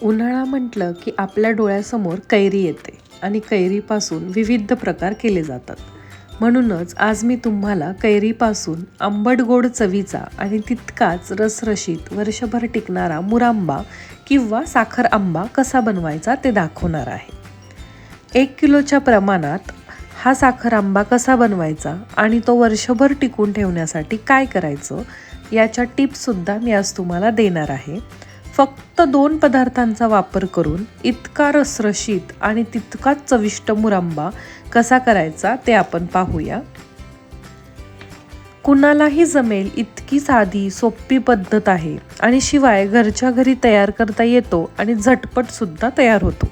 उन्हाळा म्हटलं की आपल्या डोळ्यासमोर कैरी येते आणि कैरीपासून विविध प्रकार केले जातात. म्हणूनच आज मी तुम्हाला कैरीपासून आंबट गोड चवीचा आणि तितकाच रसरशीत वर्षभर टिकणारा मुरांबा किंवा साखर आंबा कसा बनवायचा ते दाखवणार आहे. 1 किलोच्या प्रमाणात हा साखर आंबा कसा बनवायचा आणि तो वर्षभर टिकून ठेवण्यासाठी काय करायचं याच्या टिप्ससुद्धा मी आज तुम्हाला देणार आहे. फक्त 2 पदार्थांचा वापर करून इतका रसरशीत आणि तितकाच चविष्ट मुरांबा कसा करायचा ते आपण पाहूया. कुणालाही जमेल इतकी साधी सोपी पद्धत आहे आणि शिवाय घरच्या घरी तयार करता येतो आणि झटपट सुद्धा तयार होतो.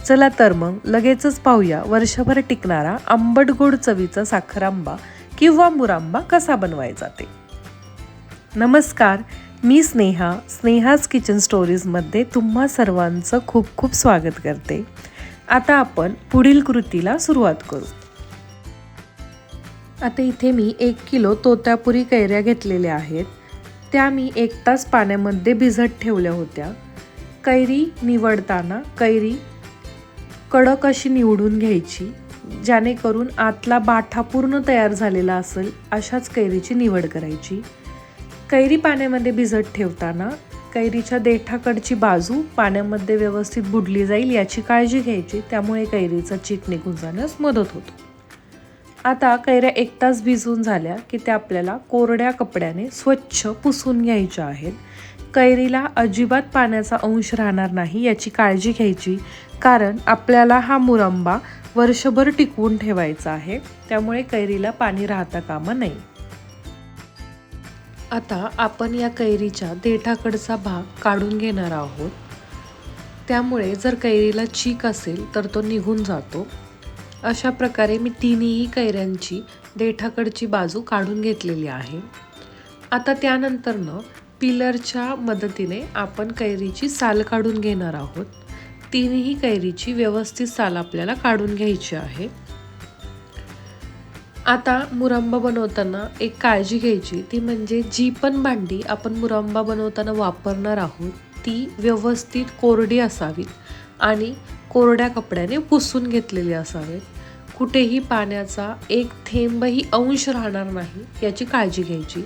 चला तर मग लगेचच पाहूया वर्षभर टिकणारा आंबट गोड चवीचा साखर आंबा किंवा मुरांबा कसा बनवायचा ते. नमस्कार, मी स्नेहाज किचन स्टोरीजमध्ये तुम्हा सर्वांचं खूप खूप स्वागत करते. आता आपण पुढील कृतीला सुरुवात करू. आता इथे मी 1 किलो तोतापुरी कैऱ्या घेतलेल्या आहेत. त्या मी 1 तास पाण्यामध्ये भिजत ठेवल्या होत्या. कैरी निवडताना कैरी कडक अशी निवडून घ्यायची, जेणेकरून आतला बाठा पूर्ण तयार झालेला असेल अशाच कैरीची निवड करायची. कैरी पाण्यामध्ये भिजत ठेवताना कैरीच्या देठाकडची बाजू पाण्यामध्ये व्यवस्थित बुडली जाईल याची काळजी घ्यायची, त्यामुळे कैरीचा चीक निघून जाण्यास मदत होतो. आता कैऱ्या 1 तास भिजून झाल्या की त्या आपल्याला कोरड्या कपड्याने स्वच्छ पुसून घ्यायच्या आहेत. कैरीला अजिबात पाण्याचा अंश राहणार नाही याची काळजी घ्यायची, कारण आपल्याला हा मुरंबा वर्षभर टिकवून ठेवायचा आहे, त्यामुळे कैरीला पाणी राहता कामा नये. आता आपण या कैरीच्या देठाकडचा भाग काढून घेणार आहोत. त्यामुळे जर कैरीला चीक असेल तर तो निघून जातो. अशा प्रकारे मी 3ही कैऱ्यांची देठाकडची बाजू काढून घेतलेली आहे. आता त्यानंतरनं पिलरच्या मदतीने आपण कैरीची साल काढून घेणार आहोत. 3ही कैरीची व्यवस्थित साल आपल्याला काढून घ्यायची आहे. आता मुरंबा बनवताना एक काळजी घ्यायची, ती म्हणजे जी पण भांडी आपण मुरंबा बनवताना वापरणार आहोत ती व्यवस्थित कोरडी असावीत आणि कोरड्या कपड्याने पुसून घेतलेली असावेत. कुठेही पाण्याचा एक थेंबही अंश राहणार नाही याची काळजी घ्यायची.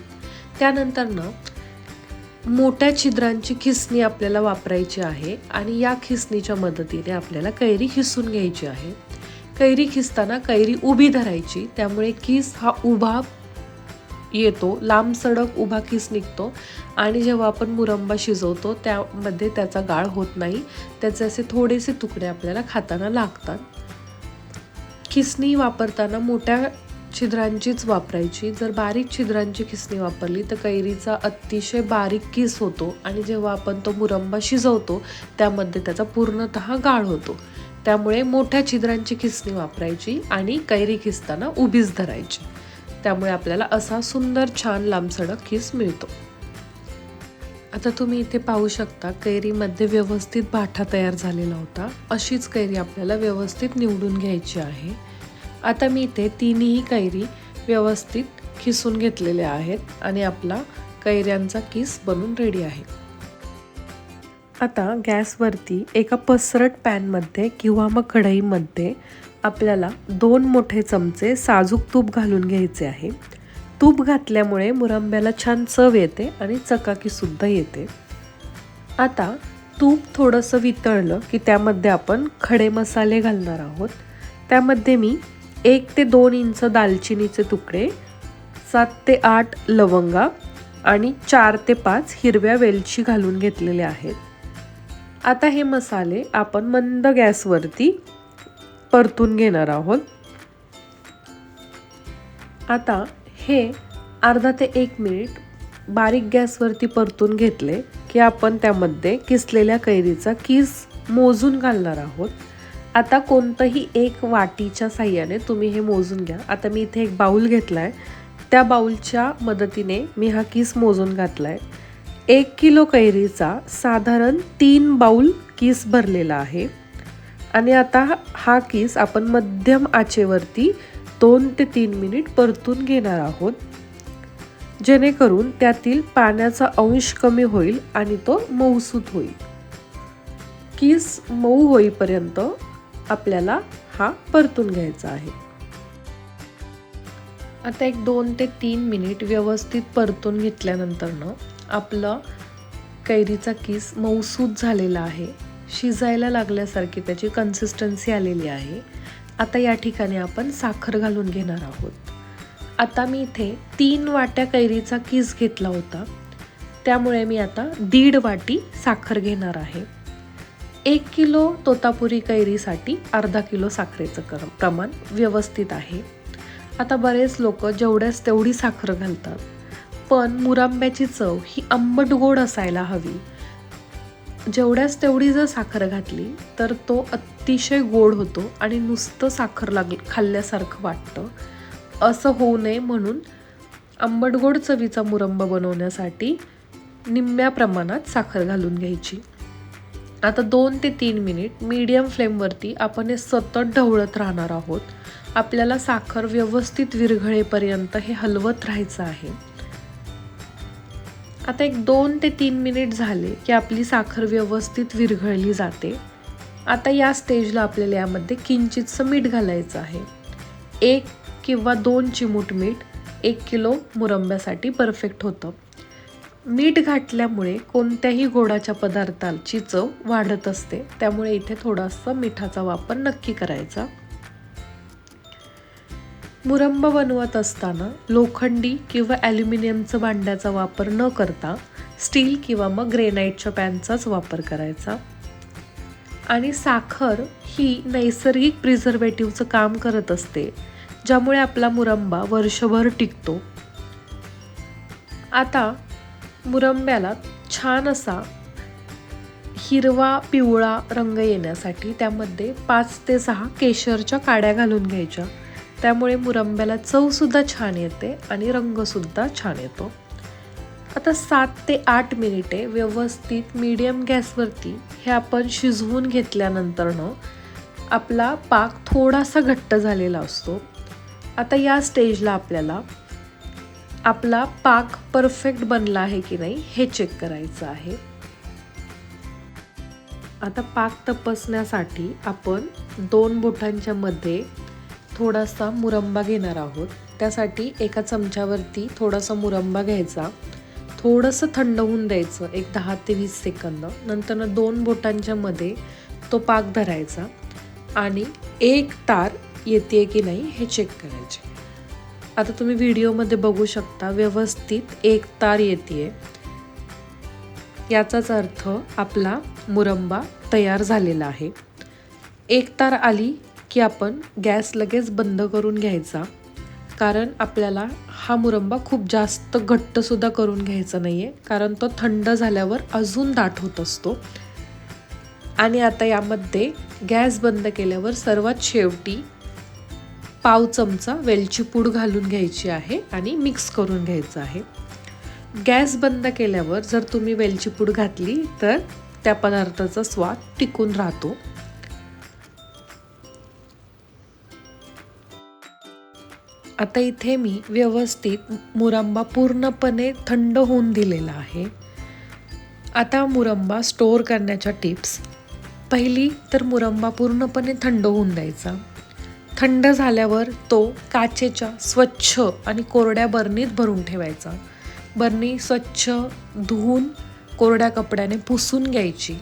त्यानंतरनं मोठ्या छिद्रांची खिसणी आपल्याला वापरायची आहे आणि या खिसणीच्या मदतीने आपल्याला कैरी खिसून घ्यायची आहे. कैरी खिसताना कैरी उभी धरायची, त्यामुळे किस हा उभा येतो, लांब सडक उभा किस निघतो आणि जेव्हा आपण मुरंबा शिजवतो त्यामध्ये त्याचा गाळ होत नाही. त्याचे असे थोडेसे तुकडे आपल्याला खाताना लागतात. खिसणी वापरताना मोठ्या छिद्रांचीच वापरायची. जर बारीक छिद्रांची खिसणी वापरली तर कैरीचा अतिशय बारीक किस होतो आणि जेव्हा आपण तो मुरंबा शिजवतो त्यामध्ये त्याचा पूर्णतः गाळ होतो. त्यामुळे मोठ्या छिद्रांची खिसणी वापरायची आणि कैरी खिसताना उभीच धरायची. त्यामुळे आपल्याला असा सुंदर छान लांबसडक खिस मिळतो. आता तुम्ही इथे पाहू शकता कैरीमध्ये व्यवस्थित बाठा तयार झालेला होता. अशीच कैरी आपल्याला व्यवस्थित निवडून घ्यायची आहे. आता मी इथे 3ही कैरी व्यवस्थित खिसून घेतलेल्या आहेत आणि आपला कैऱ्यांचा किस बनून रेडी आहे. आता गॅसवरती एका पसरट पॅनमध्ये किंवा मग कढईमध्ये आपल्याला 2 मोठे चमचे साजूक तूप घालून घ्यायचे आहे. तूप घातल्यामुळे मुरंब्याला छान चव येते आणि चकाकीसुद्धा येते. आता तूप थोडंसं वितळलं की त्यामध्ये आपण खडे मसाले घालणार आहोत. त्यामध्ये मी 1 ते 2 इंच दालचिनीचे तुकडे, 7 ते 8 लवंगा आणि 4 ते 5 हिरव्या वेलची घालून घेतलेले आहेत. आता हे मसाले आपण मंद गॅसवरती परतून घेणार आहोत. आता हे अर्धा ते 1 मिनिट बारीक गॅसवरती परतून घेतले की आपण त्यामध्ये किसलेल्या कैरीचा किस मोजून घालणार आहोत. आता कोणतंही एक वाटीच्या साह्याने तुम्ही हे मोजून घ्या. आता मी इथे एक बाउल घेतलाय, त्या बाउलच्या मदतीने मी हा किस मोजून घातलाय. 1 किलो कैरीचा साधारण 3 बाउल किस भरलेला आहे आणि आता हा किस आपण मध्यम आचेवरती 2 ते 3 मिनिट परतून घेणार आहोत, जेणेकरून त्यातील पाण्याचा अंश कमी होईल आणि तो मऊसूत होईल. किस मऊ होईपर्यंत आपल्याला हा परतून घ्यायचा आहे. आता एक 2 ते 3 मिनिट व्यवस्थित परतून घेतल्यानंतर आपलं कैरीचा किस मऊसूत झालेला आहे. शिजायला लागल्यासारखी त्याची कन्सिस्टन्सी आलेली आहे. आता या ठिकाणी आपण साखर घालून घेणार आहोत. आता मी इथे 3 वाट्या कैरीचा किस घेतला होता, त्यामुळे मी आता 1.5 वाटी साखर घेणार आहे. 1 किलो तोतापुरी कैरीसाठी अर्धा किलो साखरेचं प्रमाण व्यवस्थित आहे. आता बरेच लोक जेवढ्याच तेवढी साखर घालतात, पण मुरंब्याची चव ही आंबट गोड असायला हवी. जेवढ्याच तेवढी जर साखर घातली तर तो अतिशय गोड होतो आणि नुसतं साखर खाल्ल्यासारखं वाटतं. असं होऊ नये म्हणून आंबट गोड चवीचा मुरंबा बनवण्यासाठी निम्म्या प्रमाणात साखर घालून घ्यायची. आता 2 ते 3 मिनिट मीडियम फ्लेमवरती आपण हे सतत ढवळत राहणार आहोत. आपल्याला साखर व्यवस्थित विरघळेपर्यंत हे हलवत राहायचं आहे. आता एक 2 ते 3 मिनिट झाले की आपली साखर व्यवस्थित विरघळली जाते. आता या स्टेजला आपल्याला यामध्ये किंचितसं मीठ घालायचं आहे. 1 किंवा 2 चिमूट मीठ 1 किलो मुरंब्यासाठी परफेक्ट होतं. मीठ घातल्यामुळे कोणत्याही गोडाच्या पदार्थाची चव वाढत असते, त्यामुळे इथे थोडासा मिठाचा वापर नक्की करायचा. मुरंबा बनवत असताना लोखंडी किंवा ॲल्युमिनियमचं भांड्याचा वापर न करता स्टील किंवा मग ग्रेनाईटच्या पॅनचाच वापर करायचा. आणि साखर ही नैसर्गिक प्रिझर्वेटिव्हचं काम करत असते, ज्यामुळे आपला मुरंबा वर्षभर टिकतो. आता मुरंब्याला छान असा हिरवा पिवळा रंग येण्यासाठी त्यामध्ये 5 ते 6 केशरच्या काड्या घालून घ्यायच्या. त्यामुळे मुरंब्याला चवसुद्धा छान येते आणि रंगसुद्धा छान येतो. आता 7 ते 8 मिनिटे व्यवस्थित मीडियम गॅसवरती हे आपण शिजवून घेतल्यानंतरनं आपला पाक थोडासा घट्ट झालेला असतो. आता या स्टेजला आपल्याला आपला पाक परफेक्ट बनला आहे की नाही हे चेक करायचं आहे. आता पाक तपासण्यासाठी आपण 2 बोटांच्या मध्ये थोडासा मुरंबा घेणार आहोत. त्यासाठी एका चमच्यावरती थोडासा मुरंबा घ्यायचा, थोडंसं थंड होऊन द्यायचं एक 10 ते 20 सेकंद. नंतर 2 बोटांच्या मध्ये तो पाक धरायचा आणि एक तार येते की नाही हे चेक करायचे. आता तुम्ही व्हिडिओमध्ये बघू शकता व्यवस्थित एक तार येते. याचाच अर्थ आपला मुरंबा तयार झालेला आहे. एक तार आली की आपण गॅस लगेच बंद करून घ्यायचा, कारण आपल्याला हा मुरंबा खूप जास्त घट्टसुद्धा करून घ्यायचा नाही आहे, कारण तो थंड झाल्यावर अजून दाट होत असतो. आणि आता यामध्ये गॅस बंद केल्यावर सर्वात शेवटी पाव चमचा वेलची पूड घालून घ्यायची आहे आणि मिक्स करून घ्यायचं आहे. गॅस बंद केल्यावर जर तुम्ही वेलची पूड घातली तर त्या पदार्थाचा स्वाद टिकून राहतो. आता इथे मी व्यवस्थित मुरंबा पूर्णपणे थंड होऊन दिलेला आहे. आता मुरंबा स्टोअर करण्याच्या टिप्स. पहिली तर मुरंबा पूर्णपणे थंड होऊन द्यायचा. थंड झाल्यावर तो काचेच्या स्वच्छ आणि कोरड्या बरणीत भरून ठेवायचा. बरणी स्वच्छ धुवून कोरड्या कपड्याने पुसून घ्यायची.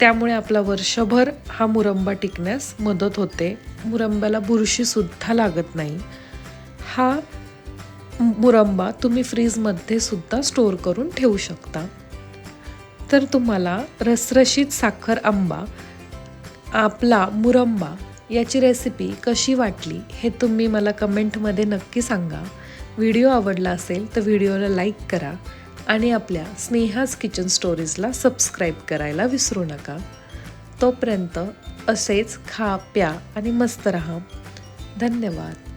त्यामुळे आपला वर्षभर हा मुरंबा टिकण्यास मदत होते. मुरंब्याला बुरशीसुद्धा लागत नाही. हा मुरंबा तुम्ही फ्रीजमध्ये सुद्धा स्टोअर करून ठेवू शकता. तर तुम्हाला रसरशीत साखर आंबा आपला मुरंबा याची रेसिपी कशी वाटली हे तुम्ही मला कमेंटमध्ये नक्की सांगा. व्हिडिओ आवडला असेल तर व्हिडिओला लाईक करा आणि आपल्या स्नेहाज किचन स्टोरीजला सबस्क्राईब करायला विसरू नका. तोपर्यंत असेच खा, प्या आणि मस्त रहा. धन्यवाद.